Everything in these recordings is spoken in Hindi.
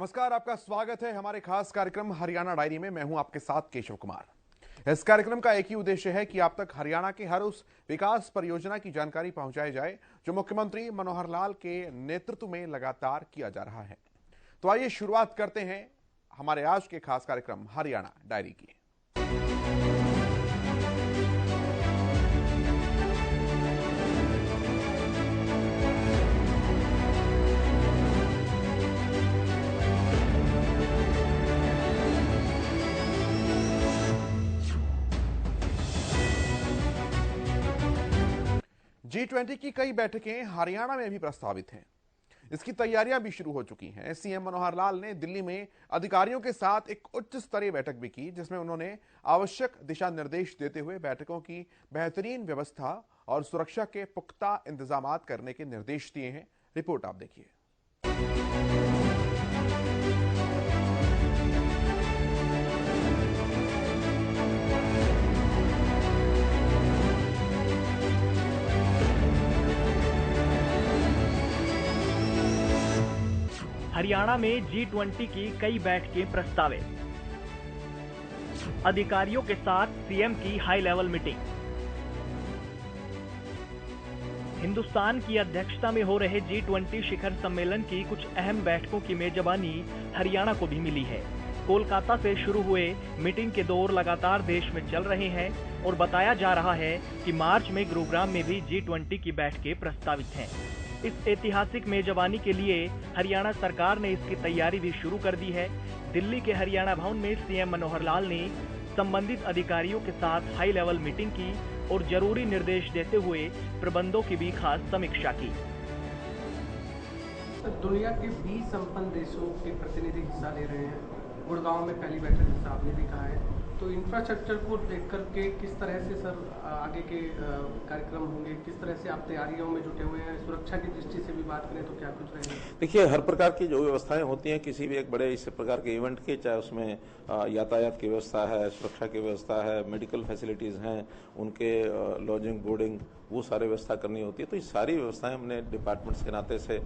नमस्कार, आपका स्वागत है हमारे खास कार्यक्रम हरियाणा डायरी में। मैं हूं आपके साथ केशव कुमार। इस कार्यक्रम का एक ही उद्देश्य है कि आप तक हरियाणा के हर उस विकास परियोजना की जानकारी पहुंचाई जाए जो मुख्यमंत्री मनोहर लाल के नेतृत्व में लगातार किया जा रहा है। तो आइए शुरुआत करते हैं हमारे आज के खास कार्यक्रम हरियाणा डायरी की। G20 की कई बैठकें हरियाणा में भी प्रस्तावित हैं। इसकी तैयारियां भी शुरू हो चुकी हैं। सीएम मनोहर लाल ने दिल्ली में अधिकारियों के साथ एक उच्च स्तरीय बैठक भी की, जिसमें उन्होंने आवश्यक दिशा निर्देश देते हुए बैठकों की बेहतरीन व्यवस्था और सुरक्षा के पुख्ता इंतजाम करने के निर्देश दिए हैं। रिपोर्ट आप देखिए। हरियाणा में G20 की कई बैठकें प्रस्तावित। अधिकारियों के साथ सीएम की हाई लेवल मीटिंग। हिंदुस्तान की अध्यक्षता में हो रहे G20 शिखर सम्मेलन की कुछ अहम बैठकों की मेजबानी हरियाणा को भी मिली है। कोलकाता से शुरू हुए मीटिंग के दौर लगातार देश में चल रहे हैं और बताया जा रहा है कि मार्च में गुरुग्राम में भी G20 की बैठकें प्रस्तावित हैं। इस ऐतिहासिक मेजबानी के लिए हरियाणा सरकार ने इसकी तैयारी भी शुरू कर दी है। दिल्ली के हरियाणा भवन में सीएम मनोहर लाल ने संबंधित अधिकारियों के साथ हाई लेवल मीटिंग की और जरूरी निर्देश देते हुए प्रबंधों की भी खास समीक्षा की। दुनिया के 20 संपन्न देशों के प्रतिनिधि हिस्सा ले रहे हैं। गुड़गांव में पहली बैठक जैसा आपने भी कहा है, तो इंफ्रास्ट्रक्चर को देख करके किस तरह से सर आगे के कार्यक्रम होंगे, किस तरह से आप तैयारियों में जुटे हुए हैं? सुरक्षा की दृष्टि से भी बात करें तो क्या कुछ रहेगा? देखिए, हर प्रकार की जो व्यवस्थाएं होती हैं किसी भी एक बड़े इस प्रकार के इवेंट के, चाहे उसमें यातायात की व्यवस्था है, सुरक्षा की व्यवस्था है, मेडिकल फैसिलिटीज हैं, उनके लॉजिंग बोर्डिंग, वो सारी व्यवस्था करनी होती है। तो ये सारी व्यवस्थाएं हमने डिपार्टमेंट्स के नाते से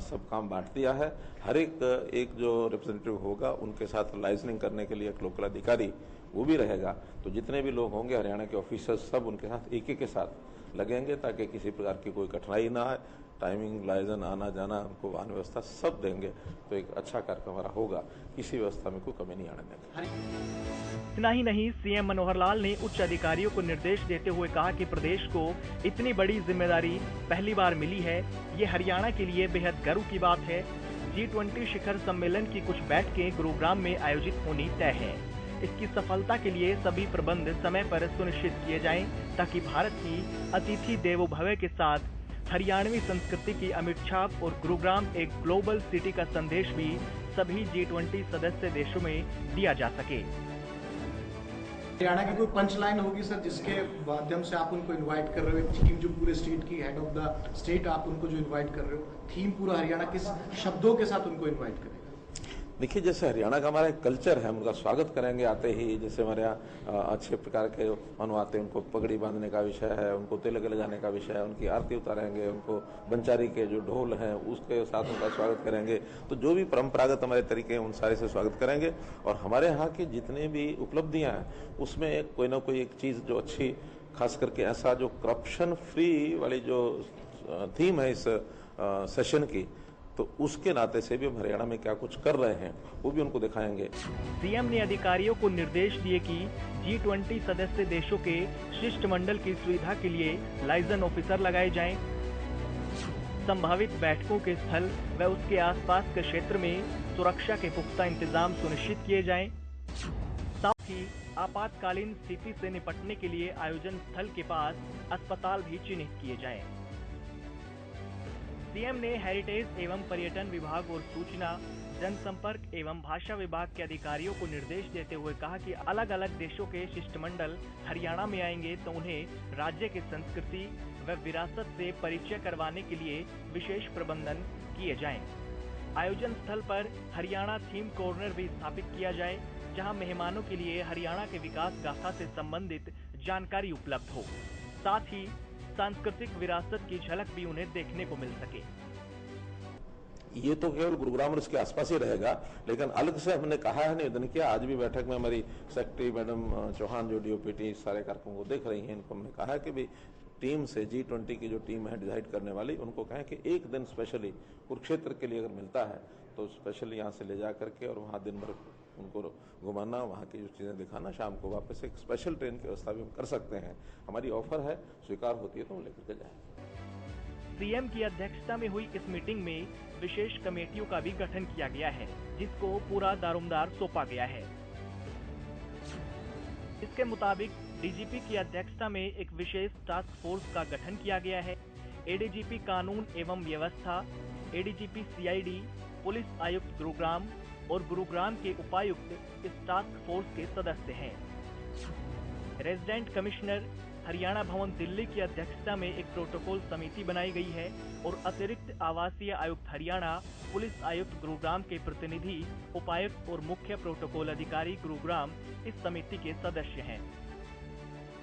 सब काम बांट दिया है। हर एक जो रिप्रेजेंटेटिव होगा उनके साथ लाइजनिंग करने के लिए एक लोकल अधिकारी वो भी रहेगा। तो जितने भी लोग होंगे हरियाणा के ऑफिसर्स सब उनके साथ एक के साथ लगेंगे ताकि किसी प्रकार की कोई कठिनाई ना आए। टाइमिंग, लाइजन, आना जाना, उनको वाहन व्यवस्था सब देंगे, तो एक अच्छा कार्यक्रम हमारा होगा। किसी व्यवस्था में कोई कमी नहीं आने देंगे। इतना ही नहीं, सीएम मनोहर लाल ने उच्च अधिकारियों को निर्देश देते हुए कहा कि प्रदेश को इतनी बड़ी जिम्मेदारी पहली बार मिली है। ये हरियाणा के लिए बेहद गर्व की बात है। G20 शिखर सम्मेलन की कुछ बैठकें गुरुग्राम में आयोजित होनी तय है। इसकी सफलता के लिए सभी प्रबंध समय पर सुनिश्चित किए जाएं ताकि भारत की अतिथि देवो भव के साथ हरियाणवी संस्कृति की अमिट छाप और गुरुग्राम एक ग्लोबल सिटी का संदेश भी सभी G20 सदस्य देशों में दिया जा सके। हरियाणा की कोई पंच लाइन होगी सर, जिसके माध्यम से आप उनको इनवाइट कर रहे हो? टीम जो पूरे स्टेट की हेड ऑफ द स्टेट आप उनको जो इनवाइट कर रहे हो, थीम पूरा हरियाणा किस शब्दों के साथ उनको इनवाइट करेगा? देखिए, जैसे हरियाणा का हमारा एक कल्चर है, हम उनका स्वागत करेंगे आते ही। जैसे हमारे यहाँ अच्छे प्रकार के मनु आते हैं, उनको पगड़ी बांधने का विषय है, उनको तिलक लगाने का विषय है, उनकी आरती उतारेंगे, उनको बंचारी के जो ढोल हैं उसके साथ उनका स्वागत करेंगे। तो जो भी परंपरागत हमारे तरीके हैं उन सारे से स्वागत करेंगे। और हमारे यहाँ की जितनी भी उपलब्धियां हैं उसमें कोई ना कोई एक चीज जो अच्छी, खास करके ऐसा जो करप्शन फ्री वाली जो थीम है इस सेशन की, तो उसके नाते से भी हम हरियाणा में क्या कुछ कर रहे हैं वो भी उनको दिखाएंगे। सीएम ने अधिकारियों को निर्देश दिए कि G20 सदस्य देशों के शिष्टमंडल की सुविधा के लिए लाइजन ऑफिसर लगाए जाएं। संभावित बैठकों के स्थल व उसके आसपास के क्षेत्र में सुरक्षा के पुख्ता इंतजाम सुनिश्चित किए जाएं। साथ ही आपातकालीन स्थिति से निपटने के लिए आयोजन स्थल के पास अस्पताल भी चिन्हित किए जाएं। सीएम ने हेरिटेज एवं पर्यटन विभाग और सूचना, जनसंपर्क एवं भाषा विभाग के अधिकारियों को निर्देश देते हुए कहा कि अलग अलग देशों के शिष्टमंडल हरियाणा में आएंगे तो उन्हें राज्य की संस्कृति व विरासत से परिचय करवाने के लिए विशेष प्रबंधन किए जाएं। आयोजन स्थल पर हरियाणा थीम कॉर्नर भी स्थापित किया जाए, जहां मेहमानों के लिए हरियाणा के विकास गाथा से संबंधित जानकारी उपलब्ध हो। साथ ही सांस्कृतिक विरासत की झलक भी उन्हें देखने को मिल सके। ये तो केवल गुरुग्राम और इसके आसपास ही रहेगा, लेकिन अलग से हमने कहा है, निवेदन किया। आज भी बैठक में हमारी सेक्रेटरी मैडम चौहान जो DOPT सारे कार्यक्रमों को देख रही हैं, इनको हमने कहा है कि भी टीम से G20 की जो टीम है डिसाइड करने वाली, उनको कहें कि एक दिन स्पेशली कुरुक्षेत्र के लिए अगर मिलता है तो स्पेशली यहाँ से ले जा करके और वहाँ दिन भर उनको घुमाना, वहाँ की जो चीज़ें दिखाना, शाम को वापस एक स्पेशल ट्रेन की व्यवस्था भी हम कर सकते हैं। हमारी ऑफर है, स्वीकार होती है तो हम लेकर के जाएंगे। सीएम की अध्यक्षता में हुई इस मीटिंग में विशेष कमेटियों का भी गठन किया गया है, जिसको पूरा दारोमदार सौंपा गया है। इसके मुताबिक DGP की अध्यक्षता में एक विशेष टास्क फोर्स का गठन किया गया है। ADGP कानून एवं व्यवस्था, ADGP CID, पुलिस आयुक्त गुरुग्राम और गुरुग्राम के उपायुक्त इस टास्क फोर्स के सदस्य हैं। रेजिडेंट कमिश्नर हरियाणा भवन दिल्ली की अध्यक्षता में एक प्रोटोकॉल समिति बनाई गई है और अतिरिक्त आवासीय आयुक्त हरियाणा, पुलिस आयुक्त गुरुग्राम के प्रतिनिधि, उपायुक्त और मुख्य प्रोटोकॉल अधिकारी गुरुग्राम इस समिति के सदस्य हैं।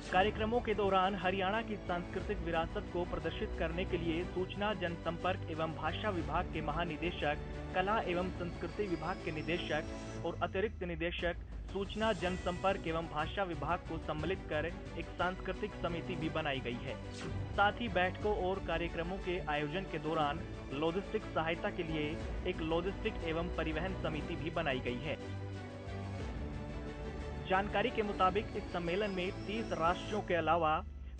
कार्यक्रमों के दौरान हरियाणा की सांस्कृतिक विरासत को प्रदर्शित करने के लिए सूचना जनसंपर्क एवं भाषा विभाग के महानिदेशक, कला एवं संस्कृति विभाग के निदेशक और अतिरिक्त निदेशक सूचना जनसंपर्क एवं भाषा विभाग को सम्मिलित कर एक सांस्कृतिक समिति भी बनाई गई है। साथ ही बैठकों और कार्यक्रमों के आयोजन के दौरान लॉजिस्टिक सहायता के लिए एक लॉजिस्टिक एवं परिवहन समिति भी बनाई गई है। जानकारी के मुताबिक इस सम्मेलन में 30 राष्ट्रों के अलावा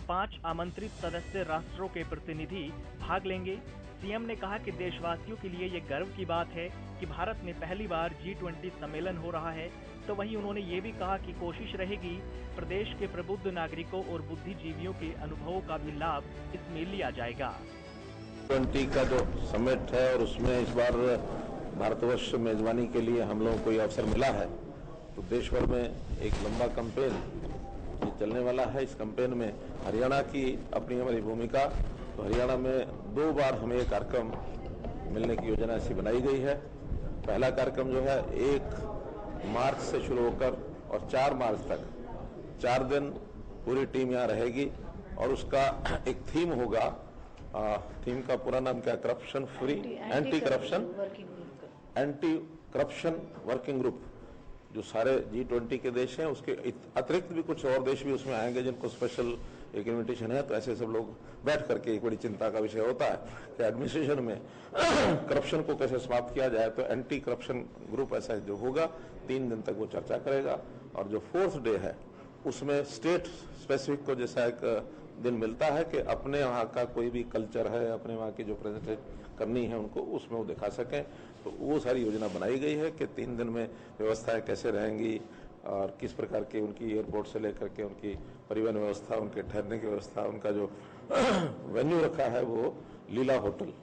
5 आमंत्रित सदस्य राष्ट्रों के प्रतिनिधि भाग लेंगे। सीएम ने कहा कि देशवासियों के लिए ये गर्व की बात है कि भारत में पहली बार G20 सम्मेलन हो रहा है। तो वहीं उन्होंने ये भी कहा कि कोशिश रहेगी प्रदेश के प्रबुद्ध नागरिकों और बुद्धिजीवियों के अनुभवों का भी लाभ इसमें लिया जाएगा। G20 का जो समिट है और उसमें इस बार भारतवर्ष मेजबानी के लिए हम लोगों को ये अवसर मिला है, तो देश भर में एक लंबा कैंपेन चलने वाला है। इस कैंपेन में हरियाणा की अपनी हमारी भूमिका, तो हरियाणा में 2 बार हमें ये कार्यक्रम मिलने की योजना ऐसी बनाई गई है। पहला कार्यक्रम जो है 1 मार्च से शुरू होकर और 4 मार्च तक 4 दिन पूरी टीम यहाँ रहेगी और उसका एक थीम होगा। थीम का पूरा नाम क्या? Corruption free anti corruption working group. जो सारे G20 के देश हैं, उसके अतिरिक्त भी कुछ और देश भी उसमें आएंगे जिनको स्पेशल एक इन्विटेशन है। तो ऐसे सब लोग बैठ करके, एक बड़ी चिंता का विषय होता है कि एडमिनिस्ट्रेशन में करप्शन को कैसे समाप्त किया जाए। तो एंटी करप्शन ग्रुप ऐसा जो होगा 3 दिन तक वो चर्चा करेगा। और जो 4th डे है उसमें स्टेट स्पेसिफिक को जैसा एक दिन मिलता है कि अपने वहाँ का कोई भी कल्चर है, अपने वहाँ की जो प्रेजेंटेशन करनी है उनको, उसमें वो दिखा सकें। तो वो सारी योजना बनाई गई है कि 3 दिन में व्यवस्थाएं कैसे रहेंगी और किस प्रकार की उनकी एयरपोर्ट से लेकर के उनकी परिवहन व्यवस्था, उनके ठहरने की व्यवस्था, उनका जो वेन्यू रखा है वो लीला होटल।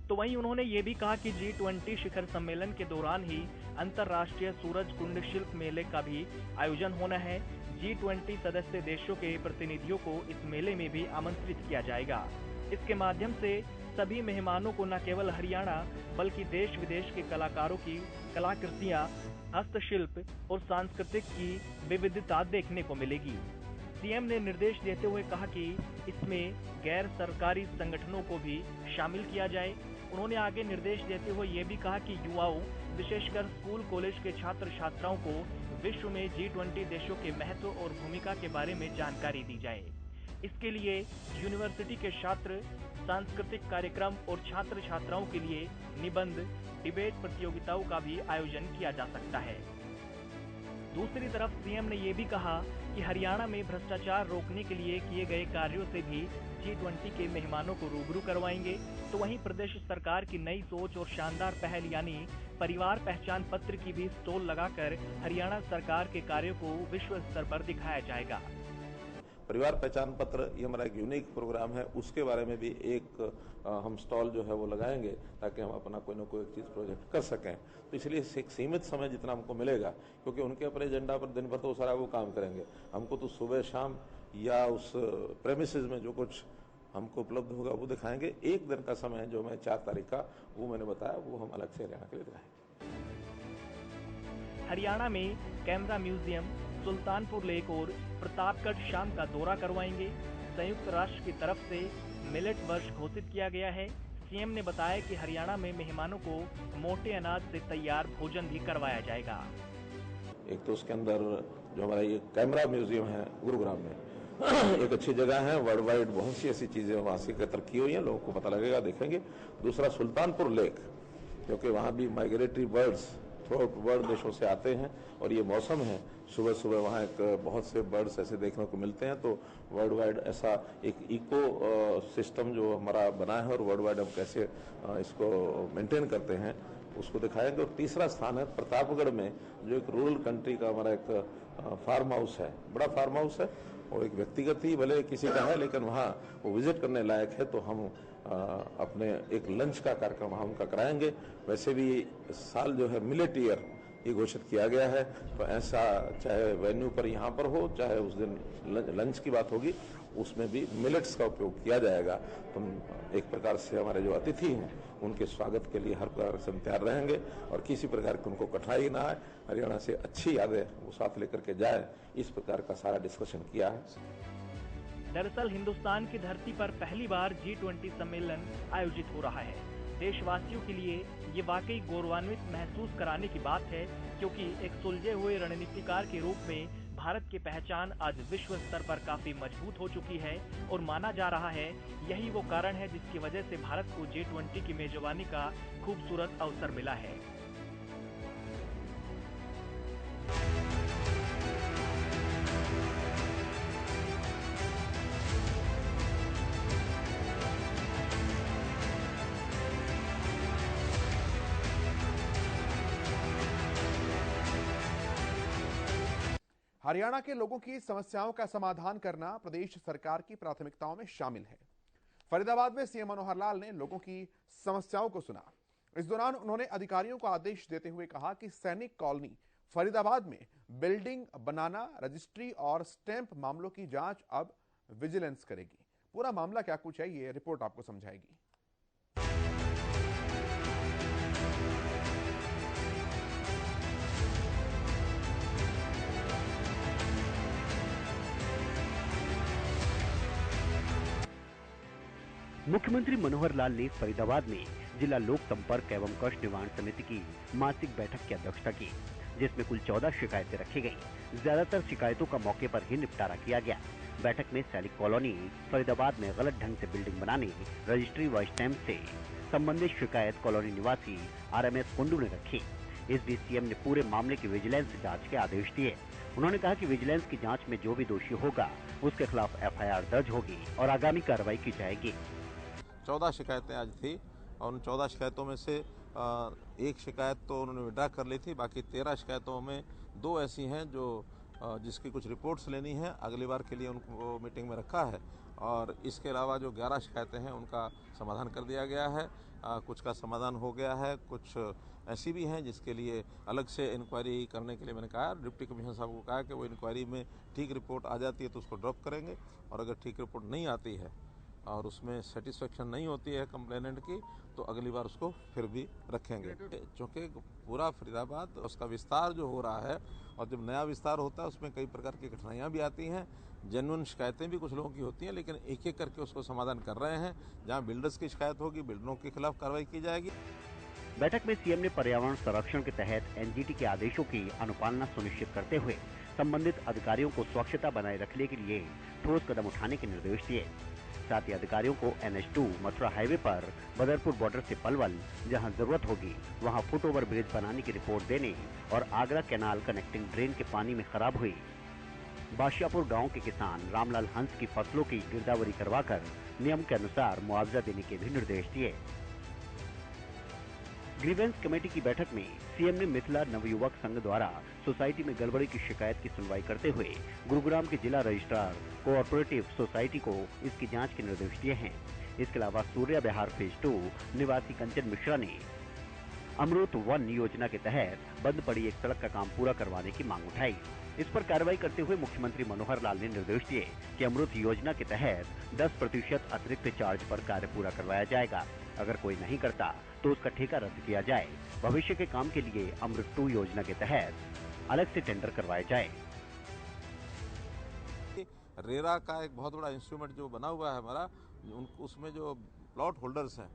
तो वहीं उन्होंने ये भी कहा कि G20 शिखर सम्मेलन के दौरान ही अंतर्राष्ट्रीय सूरज कुंड शिल्प मेले का भी आयोजन होना है। G20 सदस्य देशों के प्रतिनिधियों को इस मेले में भी आमंत्रित किया जाएगा। इसके माध्यम से सभी मेहमानों को न केवल हरियाणा बल्कि देश विदेश के कलाकारों की कलाकृतियां, हस्तशिल्प और सांस्कृतिक की विविधता देखने को मिलेगी। सीएम ने निर्देश देते हुए कहा कि इसमें गैर सरकारी संगठनों को भी शामिल किया जाए। उन्होंने आगे निर्देश देते हुए ये भी कहा कि युवाओं, विशेषकर स्कूल कॉलेज के छात्र छात्राओं को विश्व में G20 देशों के महत्व और भूमिका के बारे में जानकारी दी जाए। इसके लिए यूनिवर्सिटी के छात्र, सांस्कृतिक कार्यक्रम और छात्र छात्राओं के लिए निबंध, डिबेट प्रतियोगिताओं का भी आयोजन किया जा सकता है। दूसरी तरफ सीएम ने ये भी कहा कि हरियाणा में भ्रष्टाचार रोकने के लिए किए गए कार्यों से भी G20 के मेहमानों को रूबरू करवाएंगे। तो वहीं प्रदेश सरकार की नई सोच और शानदार पहल यानी परिवार पहचान पत्र की भी स्टॉल लगाकर हरियाणा सरकार के कार्यों को विश्व स्तर पर दिखाया जाएगा। परिवार पहचान पत्र ये हमारा एक यूनिक प्रोग्राम है, उसके बारे में भी एक हम स्टॉल जो है वो लगाएंगे ताकि हम अपना कोई ना कोई एक चीज़ प्रोजेक्ट कर सकें। तो इसलिए एक सीमित समय जितना हमको मिलेगा, क्योंकि उनके अपने एजेंडा पर दिन भर तो सारा वो काम करेंगे, हमको तो सुबह शाम या उस प्रेमिसेस में जो कुछ हमको उपलब्ध होगा वो दिखाएंगे। 1 दिन का समय जो मैं 4 तारीख का वो मैंने बताया, वो हम अलग से हरियाणा के लिए दिखाएंगे। हरियाणा में कैमरा म्यूजियम, सुल्तानपुर लेक और प्रतापगढ़ शाम का दौरा करवाएंगे। संयुक्त राष्ट्र की तरफ से मिलेट वर्ष घोषित किया गया है। सीएम ने बताया कि हरियाणा में मेहमानों को मोटे अनाज से तैयार भोजन भी करवाया जाएगा। एक तो उसके अंदर जो हमारा ये कैमरा म्यूजियम है गुरुग्राम में एक अच्छी जगह है, वर्ल्ड वाइड बहुत सी ऐसी चीजें वहां से एकत्र की हुई हैं, लोगों को पता लगेगा, देखेंगे। दूसरा सुल्तानपुर लेक, क्योंकि वहां भी migratory birds through out world देशों से आते हैं और ये मौसम है, सुबह सुबह वहाँ एक बहुत से बर्ड्स ऐसे देखने को मिलते हैं। तो वर्ल्ड वाइड ऐसा एक इको सिस्टम जो हमारा बना है और वर्ल्ड वाइड हम कैसे इसको मेंटेन करते हैं उसको दिखाएंगे। और तीसरा स्थान है प्रतापगढ़ में, जो एक रूरल कंट्री का हमारा एक फार्म हाउस है, बड़ा फार्म हाउस है और एक व्यक्तिगत ही भले किसी का है, लेकिन वहाँ वो विजिट करने लायक है। तो हम अपने एक लंच का कार्यक्रम वहाँ उनका कराएंगे। वैसे भी साल जो है मिलेट ईयर ये घोषित किया गया है, तो ऐसा चाहे वेन्यू पर यहाँ पर हो, चाहे उस दिन लंच की बात होगी, उसमें भी मिलेट्स का उपयोग किया जाएगा। तो एक प्रकार से हमारे जो अतिथि हैं उनके स्वागत के लिए हर प्रकार से हम तैयार रहेंगे और किसी प्रकार की उनको कठिनाई ना आए, हरियाणा से अच्छी यादें वो साथ लेकर के जाए, इस प्रकार का सारा डिस्कशन किया है। दरअसल हिंदुस्तान की धरती पर पहली बार G20 सम्मेलन आयोजित हो रहा है। देशवासियों के लिए ये वाकई गौरवान्वित महसूस कराने की बात है, क्योंकि एक सुलझे हुए रणनीतिकार के रूप में भारत की पहचान आज विश्व स्तर पर काफी मजबूत हो चुकी है और माना जा रहा है यही वो कारण है जिसकी वजह से भारत को G20 की मेजबानी का खूबसूरत अवसर मिला है। हरियाणा के लोगों की समस्याओं का समाधान करना प्रदेश सरकार की प्राथमिकताओं में शामिल है। फरीदाबाद में सीएम मनोहर लाल ने लोगों की समस्याओं को सुना। इस दौरान उन्होंने अधिकारियों को आदेश देते हुए कहा कि सैनिक कॉलोनी फरीदाबाद में बिल्डिंग बनाना, रजिस्ट्री और स्टैंप मामलों की जांच अब विजिलेंस करेगी। पूरा मामला क्या कुछ है, ये रिपोर्ट आपको समझाएगी। मुख्यमंत्री मनोहर लाल ने फरीदाबाद में जिला लोक संपर्क एवं कष्ट निवारण समिति की मासिक बैठक की अध्यक्षता की, जिसमें कुल 14 शिकायतें रखी गईं। ज्यादातर शिकायतों का मौके पर ही निपटारा किया गया। बैठक में सैनिक कॉलोनी फरीदाबाद में गलत ढंग से बिल्डिंग बनाने, रजिस्ट्री व स्टैंप से संबंधित शिकायत कॉलोनी निवासी RMS कुंडू ने रखी। इस बीच सीएम ने पूरे मामले की विजिलेंस जांच के आदेश दिए। उन्होंने कहा कि विजिलेंस की जांच में जो भी दोषी होगा उसके खिलाफ FIR दर्ज होगी और आगामी कार्रवाई की जाएगी। 14 शिकायतें आज थी और उन 14 शिकायतों में से एक शिकायत तो उन्होंने विड्रा कर ली थी। बाकी 13 शिकायतों में 2 ऐसी हैं जो जिसकी कुछ रिपोर्ट्स लेनी है, अगली बार के लिए उनको मीटिंग में रखा है। और इसके अलावा जो 11 शिकायतें हैं उनका समाधान कर दिया गया है। कुछ का समाधान हो गया है, कुछ ऐसी भी हैं जिसके लिए अलग से इंक्वायरी करने के लिए मैंने कहा, डिप्टी कमिश्नर साहब को कहा कि वो इंक्वायरी में ठीक रिपोर्ट आ जाती है तो उसको ड्रॉप करेंगे, और अगर ठीक रिपोर्ट नहीं आती है और उसमें सेटिस्फेक्शन नहीं होती है कंप्लेनेंट की तो अगली बार उसको फिर भी रखेंगे। क्योंकि पूरा फरीदाबाद उसका विस्तार जो हो रहा है और जब नया विस्तार होता है उसमें कई प्रकार की कठिनाइयाँ भी आती हैं, जेन्युइन शिकायतें भी कुछ लोगों की होती हैं, लेकिन एक एक करके उसको समाधान कर रहे हैं। जहाँ बिल्डर्स की शिकायत होगी बिल्डरों के खिलाफ कार्रवाई की जाएगी। बैठक में सीएम ने पर्यावरण संरक्षण के तहत NGT के आदेशों की अनुपालना सुनिश्चित करते हुए संबंधित अधिकारियों को स्वच्छता बनाए रखने के लिए ठोस कदम उठाने के निर्देश दिए। साथ ही अधिकारियों को NH2 मथुरा हाईवे पर बदरपुर बॉर्डर से पलवल जहां जरूरत होगी वहां फुट ओवर ब्रिज बनाने की रिपोर्ट देने और आगरा कैनाल कनेक्टिंग ड्रेन के पानी में खराब हुई बाशियापुर गांव के किसान रामलाल हंस की फसलों की गिरदावरी करवाकर नियम के अनुसार मुआवजा देने के भी निर्देश दिए। ग्रीवेंस कमेटी की बैठक में सीएम ने मिथिला नवयुवक संघ द्वारा सोसाइटी में गड़बड़ी की शिकायत की सुनवाई करते हुए गुरुग्राम के जिला रजिस्ट्रार कोऑपरेटिव सोसाइटी को इसकी जांच के निर्देश दिए हैं। इसके अलावा सूर्या बिहार फेज 2 निवासी कंचन मिश्रा ने अमृत 1 योजना के तहत बंद पड़ी एक सड़क का काम पूरा करवाने की मांग उठाई। इस पर कार्रवाई करते हुए मुख्यमंत्री मनोहर लाल ने निर्देश दिए कि अमृत योजना के तहत 10% अतिरिक्त चार्ज पर कार्य पूरा करवाया जाएगा। अगर कोई नहीं करता तो उसका ठेका रद्द किया जाए। भविष्य के काम के लिए अमृत 2 योजना के तहत अलग से टेंडर करवाए जाए। रेरा का एक बहुत बड़ा इंस्ट्रूमेंट जो बना हुआ है हमारा, उसमें जो प्लॉट होल्डर्स हैं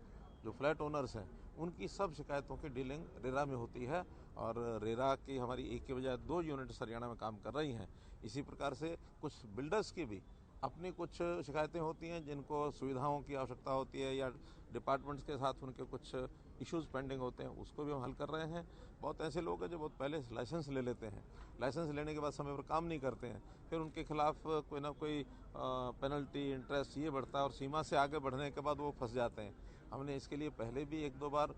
जो फ्लैट ओनर्स हैं उनकी सब शिकायतों की डीलिंग रेरा में होती है और रेरा की हमारी एक के बजाय 2 यूनिट्स हरियाणा में काम कर रही हैं। इसी प्रकार से कुछ बिल्डर्स की भी अपनी कुछ शिकायतें होती हैं जिनको सुविधाओं की आवश्यकता होती है या डिपार्टमेंट्स के साथ उनके कुछ इश्यूज पेंडिंग होते हैं, उसको भी हम हल कर रहे हैं। बहुत ऐसे लोग हैं जो बहुत पहले लाइसेंस ले लेते हैं, लाइसेंस लेने के बाद समय पर काम नहीं करते हैं, फिर उनके खिलाफ कोई ना कोई पेनल्टी इंटरेस्ट ये बढ़ता है और सीमा से आगे बढ़ने के बाद वो फंस जाते हैं। हमने इसके लिए पहले भी 1-2 बार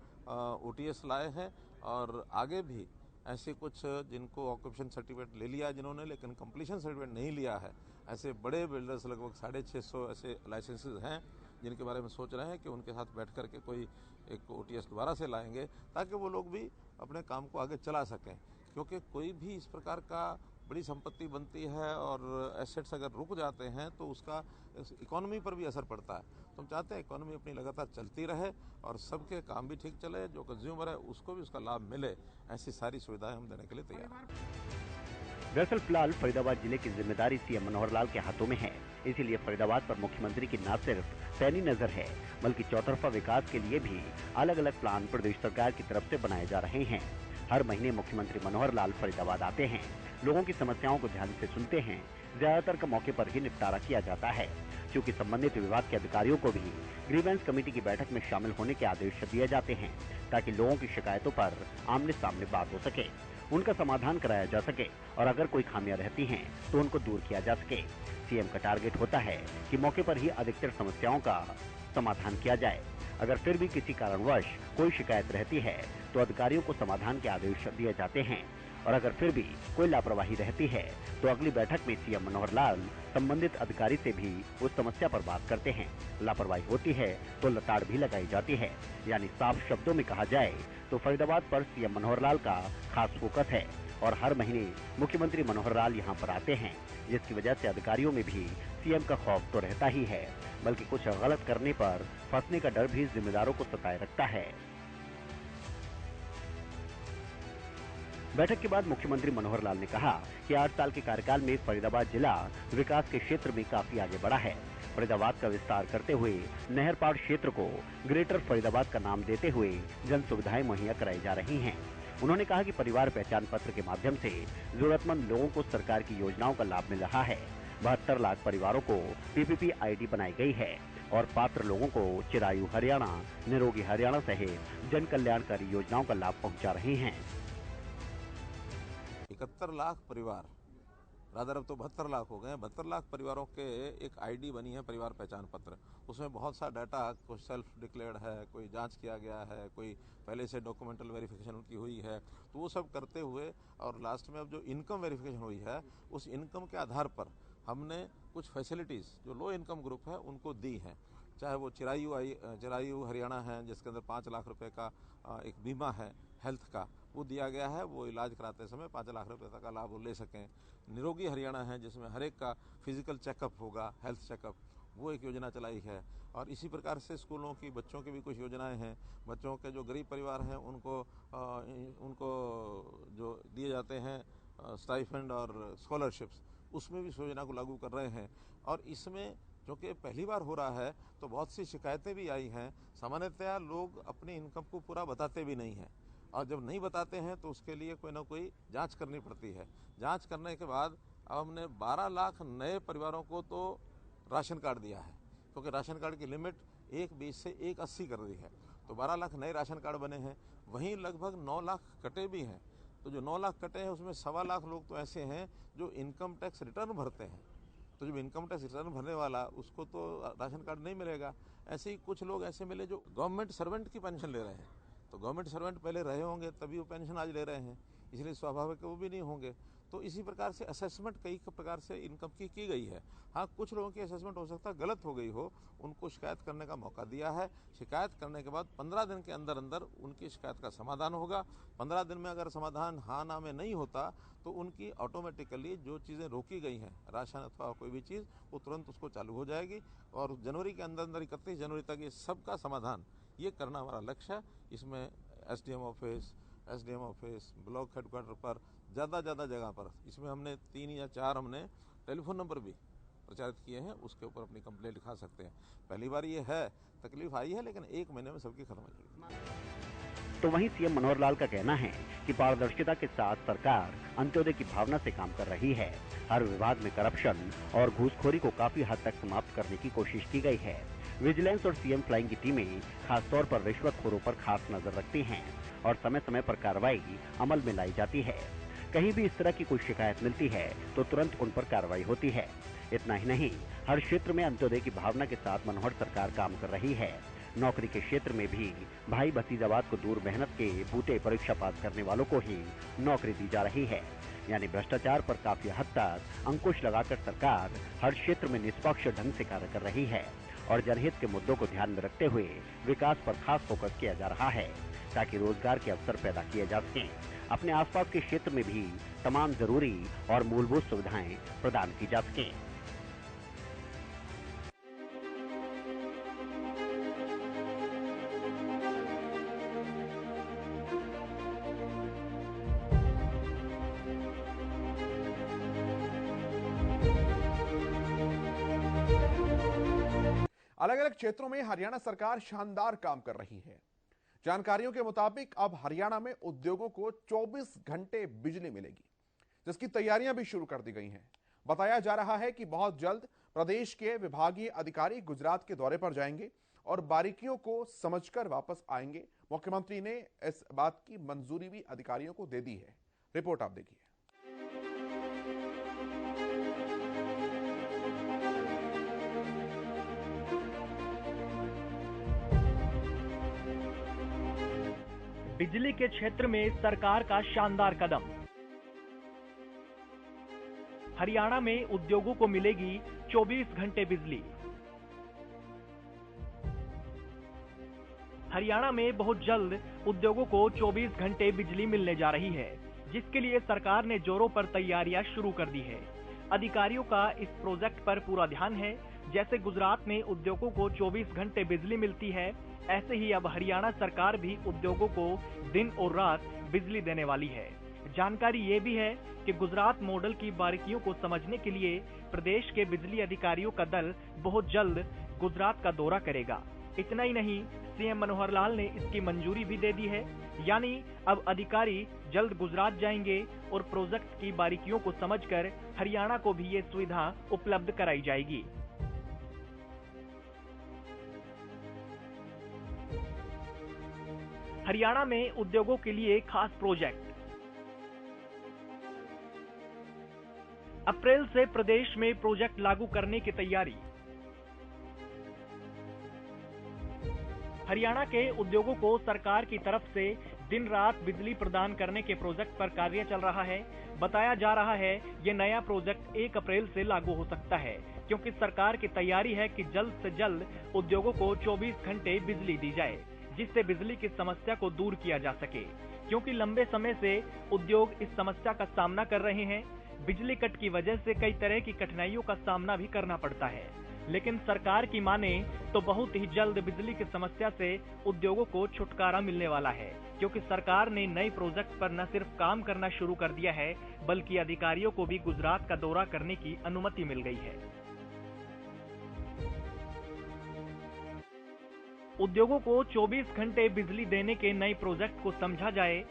OTS लाए हैं और आगे भी ऐसे कुछ जिनको ऑक्यूपेशन सर्टिफिकेट ले लिया जिन्होंने लेकिन कंप्लीशन सर्टिफिकेट नहीं लिया है, ऐसे बड़े बिल्डर्स लगभग 650 ऐसे लाइसेंसेज हैं जिनके बारे में सोच रहे हैं कि उनके साथ बैठ कर के कोई एक OTS दोबारा से लाएंगे ताकि वो लोग भी अपने काम को आगे चला सकें। क्योंकि कोई भी इस प्रकार का बड़ी संपत्ति बनती है और एसेट्स अगर रुक जाते हैं तो उसका इकोनॉमी पर भी असर पड़ता है। तो हम चाहते हैं इकोनॉमी अपनी लगातार चलती रहे और सबके काम भी ठीक चले, जो कंज्यूमर है उसको भी उसका लाभ मिले, ऐसी सारी सुविधाएं हम देने के लिए तैयार हैं। दरअसल फिलहाल फरीदाबाद जिले की जिम्मेदारी सीएम मनोहर लाल के हाथों में है, इसीलिए फरीदाबाद पर मुख्यमंत्री की न सिर्फ पैनी नजर है बल्कि चौतरफा विकास के लिए भी अलग अलग प्लान प्रदेश सरकार की तरफ से बनाए जा रहे हैं। हर महीने मुख्यमंत्री मनोहर लाल फरीदाबाद आते हैं, लोगों की समस्याओं को ध्यान से सुनते हैं, ज्यादातर का मौके पर ही निपटारा किया जाता है, क्योंकि संबंधित विभाग के अधिकारियों को भी ग्रीवेंस कमेटी की बैठक में शामिल होने के आदेश दिए जाते हैं ताकि लोगों की शिकायतों पर आमने सामने बात हो सके, उनका समाधान कराया जा सके और अगर कोई खामियां रहती हैं तो उनको दूर किया जा सके। सीएम का टारगेट होता है कि मौके पर ही अधिकतर समस्याओं का समाधान किया जाए। अगर फिर भी किसी कारणवश कोई शिकायत रहती है तो अधिकारियों को समाधान के आदेश दिए जाते हैं और अगर फिर भी कोई लापरवाही रहती है तो अगली बैठक में सीएम मनोहर लाल संबंधित अधिकारी से भी उस समस्या पर बात करते हैं। लापरवाही होती है तो लताड़ भी लगाई जाती है। यानी साफ शब्दों में कहा जाए तो फरीदाबाद पर सीएम मनोहर लाल का खास फोकस है और हर महीने मुख्यमंत्री मनोहर लाल यहाँ पर आते हैं, जिसकी वजह से अधिकारियों में भी सीएम का खौफ तो रहता ही है, बल्कि कुछ गलत करने पर फंसने का डर भी जिम्मेदारों को सताए रखता है। बैठक के बाद मुख्यमंत्री मनोहर लाल ने कहा कि 8 साल के कार्यकाल में फरीदाबाद जिला विकास के क्षेत्र में काफी आगे बढ़ा है। फरीदाबाद का विस्तार करते हुए नहरपाड़ क्षेत्र को ग्रेटर फरीदाबाद का नाम देते हुए जन सुविधाएं मुहैया कराई जा रही हैं। उन्होंने कहा कि परिवार पहचान पत्र के माध्यम से जरूरतमंद लोगों को सरकार की योजनाओं का लाभ मिल रहा है। 72 लाख परिवारों को PPP ID बनाई गई है और पात्र लोगों को चिरायु हरियाणा, निरोगी हरियाणा सहित जन कल्याणकारी योजनाओं का लाभ पहुंचा रहे हैं। 71 लाख परिवार, रादर अब तो 72 लाख हो गए हैं। 72 लाख परिवारों के एक ID बनी है, परिवार पहचान पत्र। उसमें बहुत सा डाटा, कुछ सेल्फ डिक्लेयर्ड है, कोई जांच किया गया है, कोई पहले से डॉक्यूमेंटल वेरिफिकेशन उनकी हुई है, तो वो सब करते हुए और लास्ट में अब जो इनकम वेरिफिकेशन हुई है उस इनकम के आधार पर हमने कुछ फैसिलिटीज़ जो लो इनकम ग्रुप है उनको दी हैं। चाहे वो चिरायु हरियाणा है जिसके अंदर 5 लाख रुपए का एक बीमा है हेल्थ का, वो दिया गया है, वो इलाज कराते समय 5 लाख रुपए तक का लाभ वो ले सकें। निरोगी हरियाणा है जिसमें हर एक का फिजिकल चेकअप होगा, हेल्थ चेकअप, वो एक योजना चलाई है। और इसी प्रकार से स्कूलों की बच्चों की भी कुछ योजनाएं हैं। बच्चों के जो गरीब परिवार हैं उनको जो दिए जाते हैं स्टाइपेंड और स्कॉलरशिप्स, उसमें भी इस योजना को लागू कर रहे हैं। और इसमें जो कि पहली बार हो रहा है तो बहुत सी शिकायतें भी आई हैं। सामान्यतया लोग अपनी इनकम को पूरा बताते भी नहीं हैं और जब नहीं बताते हैं तो उसके लिए कोई ना कोई जांच करनी पड़ती है। जांच करने के बाद अब हमने 12 लाख नए परिवारों को तो राशन कार्ड दिया है, क्योंकि राशन कार्ड की लिमिट 1,20 से 1,80 कर दी है, तो 12 लाख नए राशन कार्ड बने हैं। वहीं लगभग 9 लाख कटे भी हैं। तो जो 9 लाख कटे हैं उसमें 1.25 लाख लोग तो ऐसे हैं जो इनकम टैक्स रिटर्न भरते हैं। तो जब इनकम टैक्स रिटर्न भरने वाला उसको तो राशन कार्ड नहीं मिलेगा। ऐसे ही कुछ लोग ऐसे मिले जो गवर्नमेंट सर्वेंट की पेंशन ले रहे हैं। तो गवर्नमेंट सर्वेंट पहले रहे होंगे तभी वो पेंशन आज ले रहे हैं, इसलिए स्वाभाविक वो भी नहीं होंगे। तो इसी प्रकार से असेसमेंट कई प्रकार से इनकम की गई है। हाँ, कुछ लोगों की असेसमेंट हो सकता है गलत हो गई हो, उनको शिकायत करने का मौका दिया है। शिकायत करने के बाद 15 दिन के अंदर अंदर उनकी शिकायत का समाधान होगा। 15 दिन में अगर समाधान हाँ ना में नहीं होता तो उनकी ऑटोमेटिकली जो चीज़ें रोकी गई हैं, राशन अथवा कोई भी चीज़, वो तुरंत उसको चालू हो जाएगी और जनवरी के अंदर अंदर 31 जनवरी तक ये सबका समाधान ये करना हमारा लक्ष्य है। इसमें SDM ऑफिस, ब्लॉक हेडक्वार्टर पर ज़्यादा जगह पर, इसमें हमने 3 या 4 हमने टेलीफोन नंबर भी प्रचारित किए हैं उसके ऊपर अपनी कंप्लेंट लिखा सकते हैं। पहली बार ये है, तकलीफ आई है, लेकिन 1 महीने में सबकी खत्म हो जाएगी। तो वहीं सीएम मनोहर लाल का कहना है कि पारदर्शिता के साथ सरकार अंत्योदय की भावना से काम कर रही है। हर विभाग में करप्शन और घूसखोरी को काफी हद तक समाप्त करने की कोशिश की गई है। विजिलेंस और सीएम फ्लाइंग की टीमें खासतौर पर रिश्वतखोरों पर खास नजर रखती हैं और समय समय पर कार्रवाई अमल में लाई जाती है। कहीं भी इस तरह की कोई शिकायत मिलती है तो तुरंत उन पर कार्रवाई होती है। इतना ही नहीं, हर क्षेत्र में अंत्योदय की भावना के साथ मनोहर सरकार काम कर रही है। नौकरी के क्षेत्र में भी भाई भतीजावाद को दूर मेहनत के बूते परीक्षा पास करने वालों को ही नौकरी दी जा रही है। यानी भ्रष्टाचार पर काफी हद तक अंकुश लगाकर सरकार हर क्षेत्र में निष्पक्ष ढंग से कार्य कर रही है और जनहित के मुद्दों को ध्यान में रखते हुए विकास पर खास फोकस किया जा रहा है ताकि रोजगार के अवसर पैदा किए जा सकें। अपने आसपास के क्षेत्र में भी तमाम जरूरी और मूलभूत सुविधाएं प्रदान की जा सकें। अलग अलग क्षेत्रों में हरियाणा सरकार शानदार काम कर रही है। जानकारियों के मुताबिक अब हरियाणा में उद्योगों को 24 घंटे बिजली मिलेगी, जिसकी तैयारियां भी शुरू कर दी गई हैं। बताया जा रहा है कि बहुत जल्द प्रदेश के विभागीय अधिकारी गुजरात के दौरे पर जाएंगे और बारीकियों को समझकर वापस आएंगे। मुख्यमंत्री ने इस बात की मंजूरी भी अधिकारियों को दे दी है। रिपोर्ट आप देखिए। बिजली के क्षेत्र में सरकार का शानदार कदम। हरियाणा में उद्योगों को मिलेगी 24 घंटे बिजली। हरियाणा में बहुत जल्द उद्योगों को 24 घंटे बिजली मिलने जा रही है, जिसके लिए सरकार ने जोरों पर तैयारियां शुरू कर दी है। अधिकारियों का इस प्रोजेक्ट पर पूरा ध्यान है। जैसे गुजरात में उद्योगों को 24 घंटे बिजली मिलती है, ऐसे ही अब हरियाणा सरकार भी उद्योगों को दिन और रात बिजली देने वाली है। जानकारी ये भी है कि गुजरात मॉडल की बारीकियों को समझने के लिए प्रदेश के बिजली अधिकारियों का दल बहुत जल्द गुजरात का दौरा करेगा। इतना ही नहीं, सीएम मनोहर लाल ने इसकी मंजूरी भी दे दी है। यानी अब अधिकारी जल्द गुजरात जाएंगे और प्रोजेक्ट की बारीकियों को समझकर हरियाणा को भी ये सुविधा उपलब्ध कराई जाएगी। हरियाणा में उद्योगों के लिए खास प्रोजेक्ट। अप्रैल से प्रदेश में प्रोजेक्ट लागू करने की तैयारी। हरियाणा के उद्योगों को सरकार की तरफ से दिन रात बिजली प्रदान करने के प्रोजेक्ट पर कार्य चल रहा है। बताया जा रहा है ये नया प्रोजेक्ट 1 अप्रैल से लागू हो सकता है, क्योंकि सरकार की तैयारी है कि जल्द से जल्द उद्योगों को 24 घंटे बिजली दी जाए, जिससे बिजली की समस्या को दूर किया जा सके। क्योंकि लंबे समय से उद्योग इस समस्या का सामना कर रहे हैं। बिजली कट की वजह से कई तरह की कठिनाइयों का सामना भी करना पड़ता है, लेकिन सरकार की माने तो बहुत ही जल्द बिजली की समस्या से उद्योगों को छुटकारा मिलने वाला है, क्योंकि सरकार ने नए प्रोजेक्ट पर न सिर्फ काम करना शुरू कर दिया है, बल्कि अधिकारियों को भी गुजरात का दौरा करने की अनुमति मिल गई है। उद्योगों को 24 घंटे बिजली देने के नए प्रोजेक्ट को समझा जाए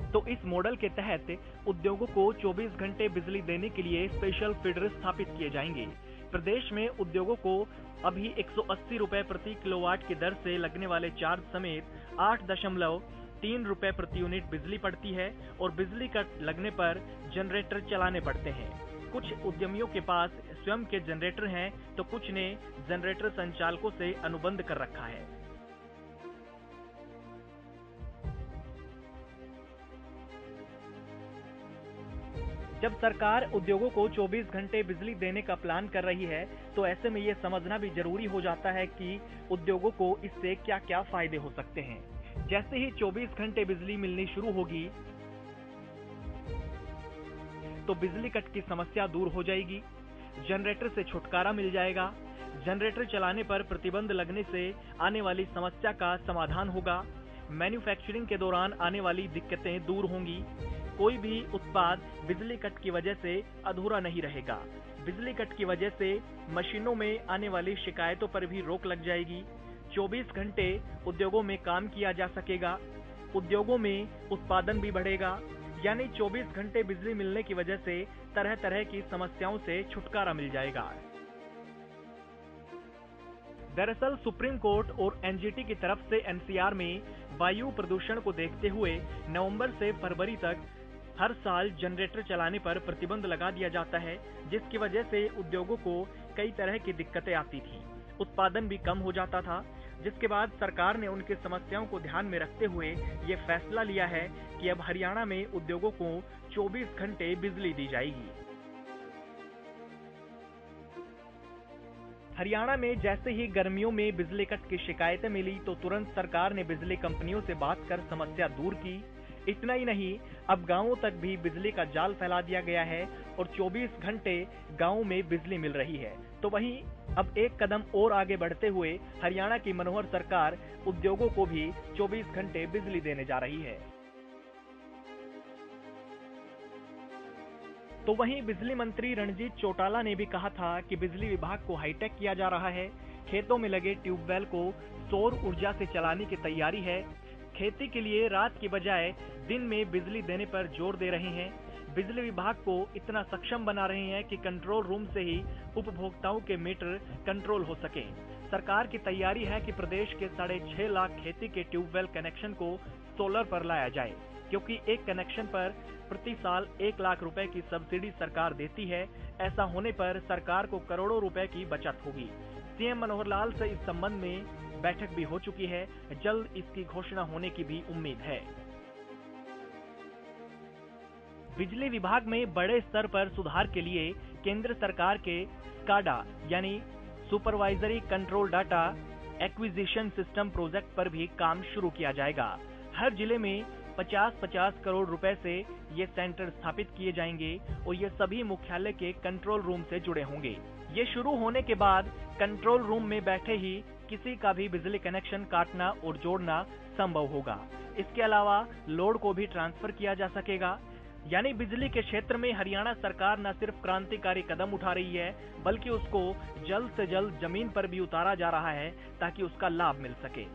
तो इस मॉडल के तहत उद्योगों को 24 घंटे बिजली देने के लिए स्पेशल फीडर स्थापित किए जाएंगे। प्रदेश में उद्योगों को अभी 180 रुपए प्रति किलोवाट की दर से लगने वाले चार्ज समेत 8.3 रुपए प्रति यूनिट बिजली पड़ती है और बिजली कट लगने पर जनरेटर चलाने पड़ते हैं। कुछ उद्यमियों के पास स्वयं के जनरेटर हैं, तो कुछ ने जनरेटर संचालकों से अनुबंध कर रखा है। जब सरकार उद्योगों को 24 घंटे बिजली देने का प्लान कर रही है, तो ऐसे में ये समझना भी जरूरी हो जाता है कि उद्योगों को इससे क्या क्या फायदे हो सकते हैं। जैसे ही 24 घंटे बिजली मिलनी शुरू होगी, तो बिजली कट की समस्या दूर हो जाएगी, जनरेटर से छुटकारा मिल जाएगा, जनरेटर चलाने पर प्रतिबंध लगने से आने वाली समस्या का समाधान होगा, मैन्युफैक्चरिंग के दौरान आने वाली दिक्कतें दूर होंगी, कोई भी उत्पाद बिजली कट की वजह से अधूरा नहीं रहेगा। बिजली कट की वजह से मशीनों में आने वाली शिकायतों पर भी रोक लग जाएगी। 24 घंटे उद्योगों में काम किया जा सकेगा। उद्योगों में उत्पादन भी बढ़ेगा, यानी 24 घंटे बिजली मिलने की वजह से तरह तरह की समस्याओं से छुटकारा मिल जाएगा। दरअसल सुप्रीम कोर्ट और एनजीटी की तरफ से एनसीआर में वायु प्रदूषण को देखते हुए नवंबर से फरवरी तक हर साल जनरेटर चलाने पर प्रतिबंध लगा दिया जाता है, जिसकी वजह से उद्योगों को कई तरह की दिक्कतें आती थी। उत्पादन भी कम हो जाता था, जिसके बाद सरकार ने उनकी समस्याओं को ध्यान में रखते हुए ये फैसला लिया है कि अब हरियाणा में उद्योगों को 24 घंटे बिजली दी जाएगी। हरियाणा में जैसे ही गर्मियों में बिजली कट की शिकायतें मिली तो तुरंत सरकार ने बिजली कंपनियों से बात कर समस्या दूर की। इतना ही नहीं, अब गांवों तक भी बिजली का जाल फैला दिया गया है और 24 घंटे गांवों में बिजली मिल रही है। तो वहीं अब एक कदम और आगे बढ़ते हुए हरियाणा की मनोहर सरकार उद्योगों को भी 24 घंटे बिजली देने जा रही है। तो वहीं बिजली मंत्री रणजीत चौटाला ने भी कहा था कि बिजली विभाग को हाईटेक किया जा रहा है। खेतों में लगे ट्यूबवेल को सौर ऊर्जा से चलाने की तैयारी है। खेती के लिए रात की बजाय दिन में बिजली देने पर जोर दे रहे हैं। बिजली विभाग को इतना सक्षम बना रहे हैं कि कंट्रोल रूम से ही उपभोक्ताओं के मीटर कंट्रोल हो सके। सरकार की तैयारी है कि प्रदेश के 6.5 लाख खेती के ट्यूबवेल कनेक्शन को सोलर पर लाया जाए, क्योंकि एक कनेक्शन पर प्रति साल 1 लाख रुपए की सब्सिडी सरकार देती है। ऐसा होने पर सरकार को करोड़ों रुपए की बचत होगी। सीएम मनोहर लाल से इस संबंध में बैठक भी हो चुकी है। जल्द इसकी घोषणा होने की भी उम्मीद है। बिजली विभाग में बड़े स्तर पर सुधार के लिए केंद्र सरकार के स्काडा यानी supervisory control data acquisition system project पर भी काम शुरू किया जाएगा। हर जिले में 50-50 करोड़ रुपए से ये सेंटर स्थापित किए जाएंगे और ये सभी मुख्यालय के कंट्रोल रूम से जुड़े होंगे। ये शुरू होने के बाद कंट्रोल रूम में बैठे ही किसी का भी बिजली कनेक्शन काटना और जोड़ना संभव होगा। इसके अलावा लोड को भी ट्रांसफर किया जा सकेगा। यानी बिजली के क्षेत्र में हरियाणा सरकार न सिर्फ क्रांतिकारी कदम उठा रही है, बल्कि उसको जल्द से जल्द जमीन पर भी उतारा जा रहा है ताकि उसका लाभ मिल सके।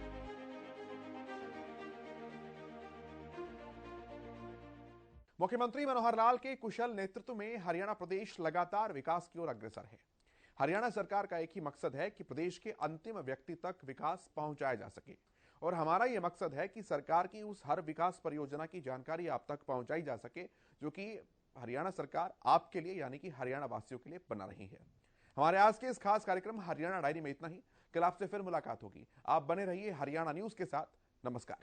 मुख्यमंत्री मनोहर लाल के कुशल नेतृत्व में हरियाणा प्रदेश लगातार विकास की ओर अग्रसर है। हरियाणा सरकार का एक ही मकसद है कि प्रदेश के अंतिम व्यक्ति तक विकास पहुंचाया जा सके, और हमारा यह मकसद है कि सरकार की उस हर विकास परियोजना की जानकारी आप तक पहुंचाई जा सके जो कि हरियाणा सरकार आपके लिए यानी कि हरियाणा वासियों के लिए बना रही है। हमारे आज के इस खास कार्यक्रम हरियाणा डायरी में इतना ही। कल आपसे फिर मुलाकात होगी। आप बने रहिए हरियाणा न्यूज के साथ। नमस्कार।